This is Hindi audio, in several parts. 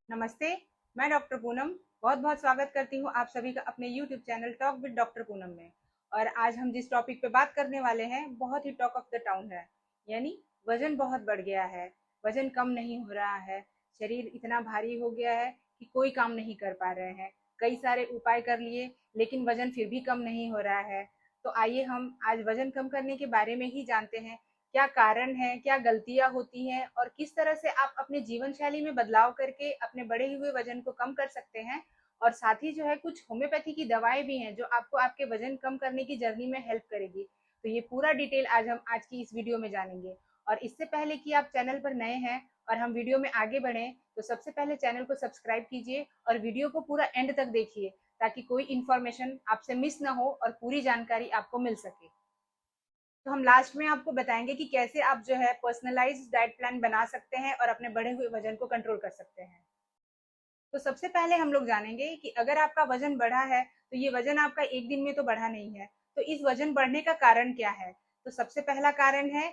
नमस्ते, मैं डॉक्टर पूनम बहुत बहुत स्वागत करती हूँ आप सभी का अपने YouTube channel talk with doctor Poonam में। और आज हम जिस टॉपिक पे बात करने वाले हैं बहुत ही टॉक ऑफ द टाउन है, यानी वजन बहुत बढ़ गया है, वजन कम नहीं हो रहा है, शरीर इतना भारी हो गया है कि कोई काम नहीं कर पा रहे हैं। कई सारे उपाय कर लिए लेकिन वजन फिर भी कम नहीं हो रहा है। तो आइए हम आज वजन कम करने के बारे में ही जानते हैं, क्या कारण है, क्या गलतियां होती हैं और किस तरह से आप अपने जीवन शैली में बदलाव करके अपने बढ़े हुए वजन को कम कर सकते हैं। और साथ ही जो है कुछ होम्योपैथी की दवाएं भी हैं जो आपको आपके वजन कम करने की जर्नी में हेल्प करेगी। तो ये पूरा डिटेल आज हम आज की इस वीडियो में जानेंगे। और इससे पहले कि आप चैनल पर नए हैं और हम वीडियो में आगे बढ़ें तो सबसे पहले चैनल को सब्सक्राइब कीजिए और वीडियो को पूरा एंड तक देखिए ताकि कोई इन्फॉर्मेशन आपसे मिस ना हो और पूरी जानकारी आपको मिल सके। तो हम लास्ट में आपको बताएंगे कि कैसे आप जो है पर्सनलाइज्ड डाइट प्लान बना सकते हैं और अपने बढ़े हुए वजन को कंट्रोल कर सकते हैं। तो सबसे पहले हम लोग जानेंगे कि अगर आपका वजन बढ़ा है तो ये वजन आपका एक दिन में तो बढ़ा नहीं है। तो इस वजन बढ़ने का कारण क्या है? तो सबसे पहला कारण है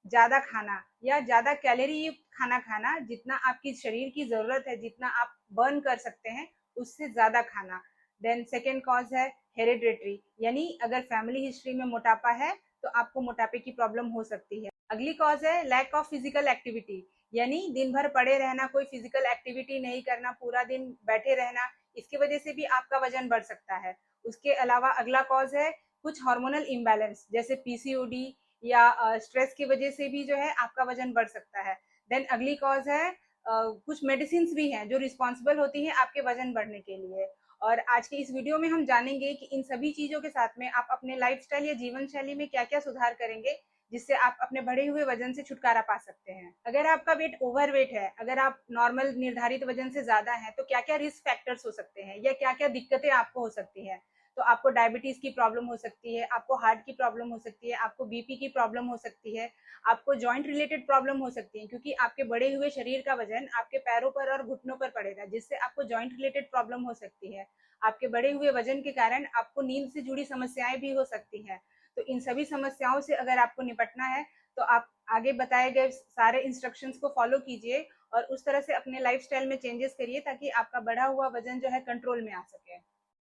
ज्यादा खाना या ज्यादा कैलोरी युक्त खाना खाना। जितना आपकी शरीर की जरूरत है, जितना आप बर्न कर सकते हैं उससे ज्यादा खाना। देन सेकेंड कॉज है हेरिडेटरी, यानी अगर फैमिली हिस्ट्री में मोटापा है तो आपको मोटापे की प्रॉब्लम हो सकती है। अगली कॉज है लैक ऑफ फिजिकल एक्टिविटी, यानी दिन भर पड़े रहना, कोई फिजिकल एक्टिविटी नहीं करना, पूरा दिन बैठे रहना, इसकी वजह से भी आपका वजन बढ़ सकता है। उसके अलावा अगला कॉज है कुछ हार्मोनल इम्बैलेंस जैसे पीसीओडी या स्ट्रेस की वजह से भी जो है आपका वजन बढ़ सकता है। देन अगली कॉज है कुछ मेडिसिन भी हैं जो रिस्पॉन्सिबल होती हैं आपके वजन बढ़ने के लिए। और आज की इस वीडियो में हम जानेंगे कि इन सभी चीजों के साथ में आप अपने लाइफस्टाइल या जीवन शैली में क्या क्या सुधार करेंगे जिससे आप अपने बढ़े हुए वजन से छुटकारा पा सकते हैं। अगर आपका वेट ओवरवेट है, अगर आप नॉर्मल निर्धारित वजन से ज्यादा है तो क्या क्या रिस्क फैक्टर्स हो सकते हैं या क्या क्या दिक्कतें आपको हो सकती है। तो आपको डायबिटीज की प्रॉब्लम हो सकती है, आपको हार्ट की प्रॉब्लम हो सकती है, आपको बीपी की प्रॉब्लम हो सकती है, आपको जॉइंट रिलेटेड प्रॉब्लम हो सकती है क्योंकि आपके बढ़े हुए शरीर का वजन आपके पैरों पर और घुटनों पर पड़ेगा जिससे आपको जॉइंट रिलेटेड प्रॉब्लम हो सकती है। आपके बढ़े हुए वजन के कारण आपको नींद से जुड़ी समस्याएं भी हो सकती हैं। तो इन सभी समस्याओं से अगर आपको निपटना है तो आप आगे बताए गए सारे इंस्ट्रक्शंस को फॉलो कीजिए और उस तरह से अपने लाइफस्टाइल में चेंजेस करिए ताकि आपका बढ़ा हुआ वजन जो है कंट्रोल में आ सके।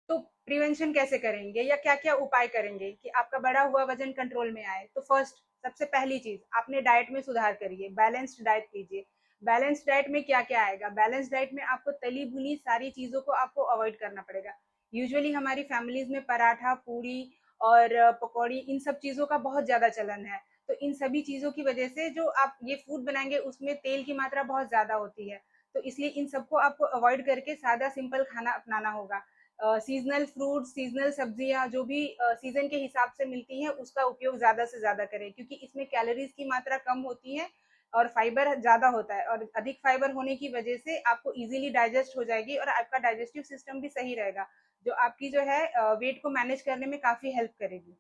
तो प्रिवेंशन कैसे करेंगे या क्या क्या उपाय करेंगे कि आपका बढ़ा हुआ वजन कंट्रोल में आए? तो फर्स्ट, सबसे पहली चीज, आपने डाइट में सुधार करिए, बैलेंस्ड डाइट कीजिए। बैलेंस्ड डाइट में क्या क्या आएगा? बैलेंस्ड डाइट में आपको तली भुनी सारी चीजों को आपको अवॉइड करना पड़ेगा। यूजुअली हमारी फैमिलीज में पराठा, पूरी और पकौड़ी, इन सब चीजों का बहुत ज्यादा चलन है। तो इन सभी चीजों की वजह से जो आप ये फूड बनाएंगे उसमें तेल की मात्रा बहुत ज्यादा होती है। तो इसलिए इन सबको आपको अवॉइड करके सादा सिंपल खाना अपनाना होगा। सीजनल फ्रूट, सीजनल सब्जियां जो भी सीजन के हिसाब से मिलती हैं उसका उपयोग ज्यादा से ज्यादा करें क्योंकि इसमें कैलोरीज की मात्रा कम होती है और फाइबर ज्यादा होता है। और अधिक फाइबर होने की वजह से आपको इजीली डाइजेस्ट हो जाएगी और आपका डाइजेस्टिव सिस्टम भी सही रहेगा जो आपकी जो है वेट को मैनेज करने में काफी हेल्प करेगी।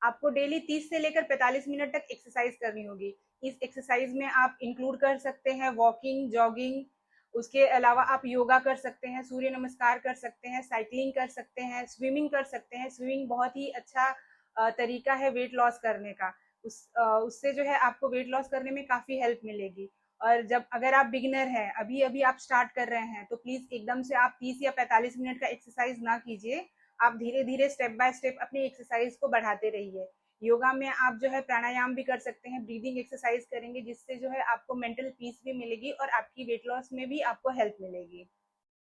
आपको डेली 30 से लेकर 45 मिनट तक एक्सरसाइज करनी होगी। इस एक्सरसाइज में आप इंक्लूड कर सकते हैं वॉकिंग, जॉगिंग, उसके अलावा आप योगा कर सकते हैं, सूर्य नमस्कार कर सकते हैं, साइकिलिंग कर सकते हैं, स्विमिंग कर सकते हैं। स्विमिंग बहुत ही अच्छा तरीका है वेट लॉस करने का। उससे जो है आपको वेट लॉस करने में काफ़ी हेल्प मिलेगी। और जब अगर आप बिगिनर हैं, अभी अभी आप स्टार्ट कर रहे हैं, तो प्लीज़ एकदम से आप 30 या 45 मिनट का एक्सरसाइज ना कीजिए। आप धीरे धीरे स्टेप बाय स्टेप अपनी एक्सरसाइज को बढ़ाते रहिए। योगा में आप जो है प्राणायाम भी कर सकते हैं, ब्रीदिंग एक्सरसाइज करेंगे जिससे जो है आपको मेंटल पीस भी मिलेगी और आपकी वेट लॉस में भी आपको हेल्प मिलेगी।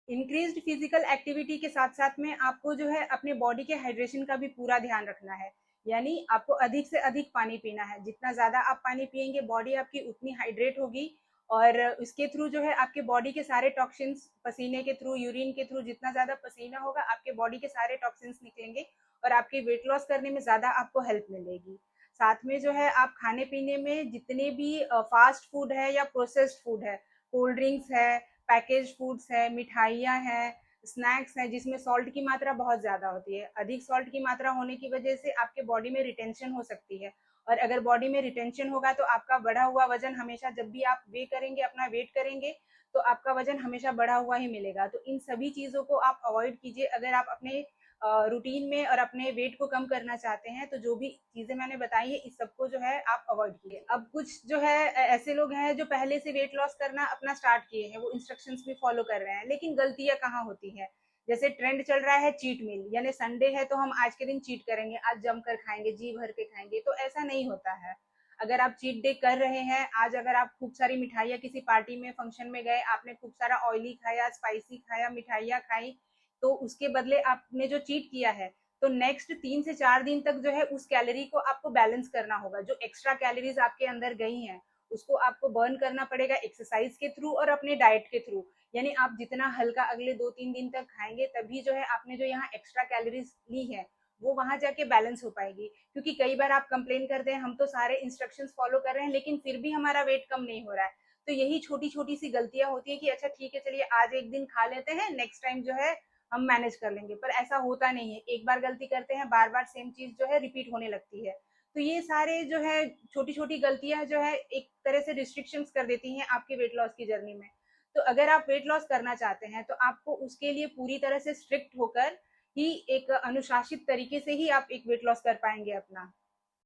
इंक्रीज्ड फिजिकल एक्टिविटी के साथ साथ में आपको जो है अपने बॉडी के हाइड्रेशन का भी पूरा ध्यान रखना है। यानी आपको अधिक से अधिक पानी पीना है। जितना ज़्यादा आप पानी पियेंगे बॉडी आपकी उतनी हाइड्रेट होगी और उसके थ्रू जो है आपके बॉडी के सारे टॉक्सिन्स, पसीने के थ्रू, यूरिन के थ्रू, जितना ज़्यादा पसीना होगा आपके बॉडी के सारे टॉक्सिन्स निकलेंगे और आपके वेट लॉस करने में ज़्यादा आपको हेल्प मिलेगी। साथ में जो है आप खाने पीने में जितने भी फास्ट फूड है या प्रोसेस्ड फूड है, कोल्ड ड्रिंक्स है, पैकेज फूड्स है, मिठाइयाँ हैं, स्नैक्स हैं जिसमें सॉल्ट की मात्रा बहुत ज़्यादा होती है। अधिक सॉल्ट की मात्रा होने की वजह से आपके बॉडी में रिटेंशन हो सकती है और अगर बॉडी में रिटेंशन होगा तो आपका बढ़ा हुआ वजन हमेशा, जब भी आप वे करेंगे, अपना वेट करेंगे, तो आपका वजन हमेशा बढ़ा हुआ ही मिलेगा। तो इन सभी चीज़ों को आप अवॉइड कीजिए। अगर आप अपने रूटीन में और अपने वेट को कम करना चाहते हैं तो जो भी चीजें मैंने बताई है इस सबको जो है आप अवॉइड कीजिए। अब कुछ जो है ऐसे लोग हैं जो पहले से वेट लॉस करना अपना स्टार्ट किए हैं, वो इंस्ट्रक्शंस भी फॉलो कर रहे हैं, लेकिन गलतियां कहाँ होती है। जैसे ट्रेंड चल रहा है चीट मील, यानी संडे है तो हम आज के दिन चीट करेंगे, आज जमकर खाएंगे, जी भर के खाएंगे, तो ऐसा नहीं होता है। अगर आप चीट डे कर रहे हैं, आज अगर आप खूब सारी मिठाइयाँ किसी पार्टी में फंक्शन में गए, आपने खूब सारा ऑयली खाया, स्पाइसी खाया, मिठाइयाँ खाई, तो उसके बदले आपने जो चीट किया है तो नेक्स्ट 3 से 4 दिन तक जो है उस कैलोरी को आपको बैलेंस करना होगा। जो एक्स्ट्रा कैलोरीज आपके अंदर गई हैं उसको आपको बर्न करना पड़ेगा एक्सरसाइज के थ्रू और अपने डाइट के थ्रू। यानी आप जितना हल्का अगले 2-3 दिन तक खाएंगे तभी जो है आपने जो यहाँ एक्स्ट्रा कैलोरीज ली है वो वहां जाके बैलेंस हो पाएगी। क्योंकि कई बार आप कंप्लेन करते हैं हम तो सारे इंस्ट्रक्शंस फॉलो कर रहे हैं लेकिन फिर भी हमारा वेट कम नहीं हो रहा है। तो यही छोटी छोटी सी गलतियां होती है कि अच्छा ठीक है चलिए आज एक दिन खा लेते हैं, नेक्स्ट टाइम जो है हम मैनेज कर लेंगे, पर ऐसा होता नहीं है। एक बार गलती करते हैं बार बार सेम चीज जो है रिपीट होने लगती है। तो ये सारे जो है छोटी छोटी गलतियां जो है एक तरह से रिस्ट्रिक्शंस कर देती हैं आपके वेट लॉस की जर्नी में। तो अगर आप वेट लॉस करना चाहते हैं तो आपको उसके लिए पूरी तरह से स्ट्रिक्ट होकर ही एक अनुशासित तरीके से ही आप एक वेट लॉस कर पाएंगे अपना।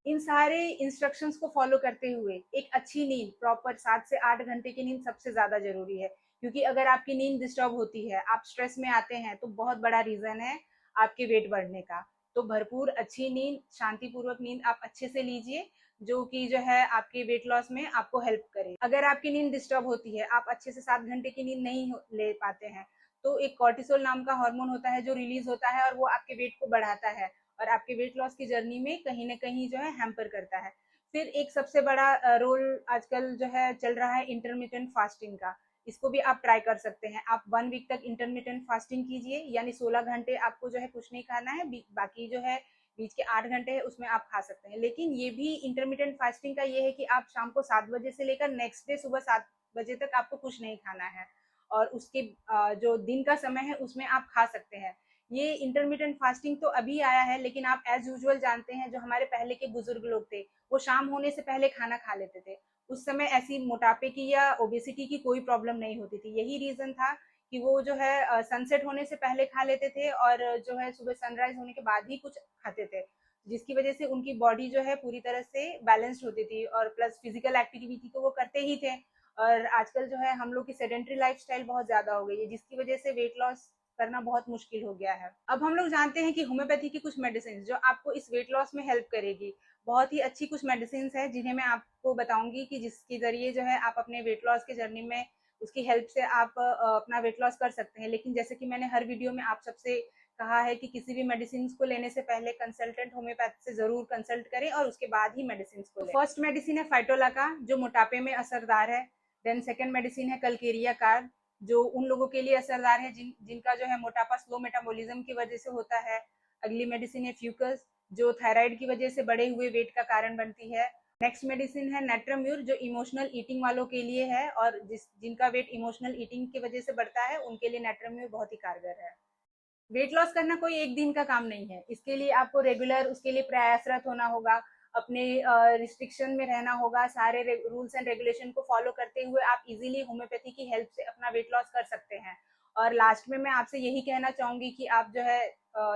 इन सारे इंस्ट्रक्शंस को फॉलो करते हुए एक अच्छी नींद, प्रॉपर 7 से 8 घंटे की नींद सबसे ज्यादा जरूरी है। क्योंकि अगर आपकी नींद डिस्टर्ब होती है, आप स्ट्रेस में आते हैं, तो बहुत बड़ा रीजन है आपके वेट बढ़ने का। तो भरपूर अच्छी नींद, शांतिपूर्वक नींद आप अच्छे से लीजिए, जो कि जो है आपके वेट लॉस में आपको हेल्प करे। अगर आपकी नींद डिस्टर्ब होती है, आप अच्छे से 7 घंटे की नींद नहीं ले पाते हैं, तो एक कॉर्टिसोल नाम का हार्मोन होता है जो रिलीज होता है और वो आपके वेट को बढ़ाता है और आपके वेट लॉस की जर्नी में कहीं ना कहीं जो है हैम्पर करता है। फिर एक सबसे बड़ा रोल आजकल जो है चल रहा है इंटरमीडियंट फास्टिंग का। इसको भी आप ट्राई कर सकते हैं। आप 1 वीक तक इंटरमीडियंट फास्टिंग कीजिए, यानी 16 घंटे आपको जो है कुछ नहीं खाना है, बाकी जो है बीच के 8 घंटे है उसमें आप खा सकते हैं। लेकिन ये भी इंटरमीडियंट फास्टिंग का ये है कि आप शाम को 7 बजे से लेकर नेक्स्ट डे सुबह 7 बजे तक आपको कुछ नहीं खाना है और उसके जो दिन का समय है उसमें आप खा सकते हैं। ये इंटरमीडियंट फास्टिंग तो अभी आया है, लेकिन आप एज यूजुअल जानते हैं जो हमारे पहले के बुजुर्ग लोग थे वो शाम होने से पहले खाना खा लेते थे। उस समय ऐसी मोटापे की या ओबेसिटी की कोई प्रॉब्लम नहीं होती थी। यही रीजन था कि वो जो है सनसेट होने से पहले खा लेते थे और जो है सुबह सनराइज होने के बाद ही कुछ खाते थे, जिसकी वजह से उनकी बॉडी जो है पूरी तरह से बैलेंस्ड होती थी और प्लस फिजिकल एक्टिविटी तो वो करते ही थे। और आजकल जो है हम लोग की सेडेंट्री लाइफस्टाइल बहुत ज्यादा हो गई है, जिसकी वजह से वेट लॉस करना बहुत मुश्किल हो गया है। अब हम लोग जानते हैं कि होम्योपैथी की कुछ मेडिसिन जो आपको इस वेट लॉस में हेल्प करेगी। बहुत ही अच्छी कुछ मेडिसिन है जिन्हें मैं आपको बताऊंगी कि जिसके जरिए जो है आप अपने वेट लॉस के जर्नी में उसकी हेल्प से आप अपना वेट लॉस कर सकते हैं। लेकिन जैसे कि मैंने हर वीडियो में आप सबसे कहा है कि किसी भी मेडिसिन को लेने से पहले कंसल्टेंट होम्योपैथ से जरूर कंसल्ट करें और उसके बाद ही मेडिसिन को लें। फर्स्ट मेडिसिन है फाइटोला का जो मोटापे में असरदार है। देन सेकेंड मेडिसिन है कलकेरिया कार्ड जो उन लोगों के लिए असरदार है जिनका जो है मोटापा स्लो मेटाबॉलिज्म की वजह से होता है। अगली मेडिसिन है फ्यूकस जो थायराइड की वजह से बढ़े हुए वेट का कारण बनती है। नेक्स्ट मेडिसिन है नेट्राम्यूर जो इमोशनल ईटिंग वालों के लिए है और जिनका वेट इमोशनल ईटिंग की वजह से बढ़ता है उनके लिए नेट्राम्यूर बहुत ही कारगर है। वेट लॉस करना कोई एक दिन का काम नहीं है, इसके लिए आपको रेगुलर उसके लिए प्रयासरत होना होगा, अपने रिस्ट्रिक्शन में रहना होगा, सारे रूल्स एंड रेगुलेशन को फॉलो करते हुए आप इजीली होम्योपैथी की हेल्प से अपना वेट लॉस कर सकते हैं। और लास्ट में मैं आपसे यही कहना चाहूंगी कि आप जो है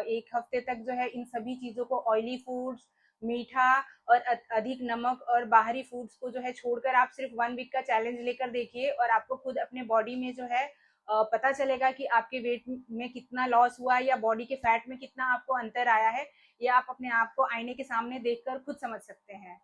1 हफ्ते तक जो है इन सभी चीजों को, ऑयली फूड्स, मीठा और अधिक नमक और बाहरी फूड्स को जो है छोड़कर आप सिर्फ 1 वीक का चैलेंज लेकर देखिए और आपको खुद अपने बॉडी में जो है पता चलेगा कि आपके वेट में कितना लॉस हुआ है या बॉडी के फैट में कितना आपको अंतर आया है। या आप अपने आप को आईने के सामने देखकर खुद समझ सकते हैं।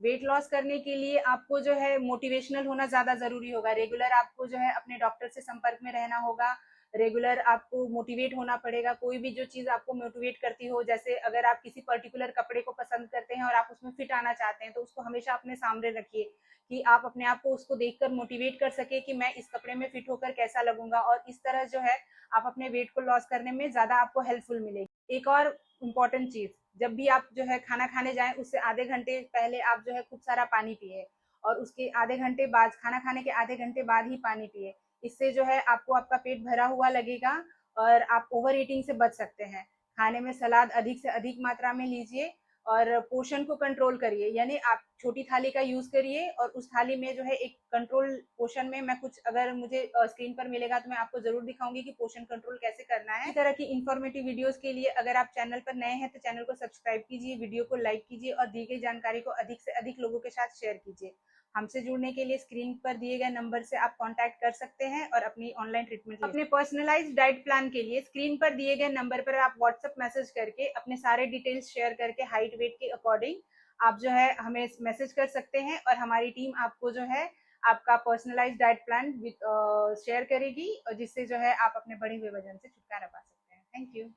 वेट लॉस करने के लिए आपको जो है मोटिवेशनल होना ज्यादा जरूरी होगा। रेगुलर आपको जो है अपने डॉक्टर से संपर्क में रहना होगा। रेगुलर आपको मोटिवेट होना पड़ेगा। कोई भी जो चीज आपको मोटिवेट करती हो, जैसे अगर आप किसी पर्टिकुलर कपड़े को पसंद करते हैं और आप उसमें फिट आना चाहते हैं तो उसको हमेशा अपने सामने रखिए कि आप अपने आप को उसको देखकर मोटिवेट कर सके कि मैं इस कपड़े में फिट होकर कैसा लगूंगा। और इस तरह जो है आप अपने वेट को लॉस करने में ज्यादा आपको हेल्पफुल मिलेगी। एक और इम्पॉर्टेंट चीज, जब भी आप जो है खाना खाने जाएं उससे आधे घंटे पहले आप जो है खूब सारा पानी पिए और उसके आधे घंटे बाद, खाना खाने के आधे घंटे बाद ही पानी पिए। इससे जो है आपको आपका पेट भरा हुआ लगेगा और आप ओवर ईटिंग से बच सकते हैं। खाने में सलाद अधिक से अधिक मात्रा में लीजिए और पोर्शन को कंट्रोल करिए, यानी आप छोटी थाली का यूज करिए और उस थाली में जो है एक कंट्रोल पोर्शन में मैं कुछ, अगर मुझे स्क्रीन पर मिलेगा तो मैं आपको जरूर दिखाऊंगी कि पोर्शन कंट्रोल कैसे करना है। इसी तरह की इंफॉर्मेटिव वीडियोस के लिए अगर आप चैनल पर नए हैं तो चैनल को सब्सक्राइब कीजिए, वीडियो को लाइक कीजिए और दी गई जानकारी को अधिक से अधिक लोगों के साथ शेयर कीजिए। हमसे जुड़ने के लिए स्क्रीन पर दिए गए नंबर से आप कांटेक्ट कर सकते हैं और अपनी ऑनलाइन ट्रीटमेंट अपने पर्सनलाइज्ड डाइट प्लान के लिए स्क्रीन पर दिए गए नंबर पर आप व्हाट्सएप मैसेज करके अपने सारे डिटेल्स शेयर करके हाइट वेट के अकॉर्डिंग आप जो है हमें मैसेज कर सकते हैं और हमारी टीम आपको जो है आपका पर्सनलाइज्ड डाइट प्लान शेयर करेगी और जिससे जो है आप अपने बढ़े हुए वजन से छुटकारा पा सकते हैं। Thank you.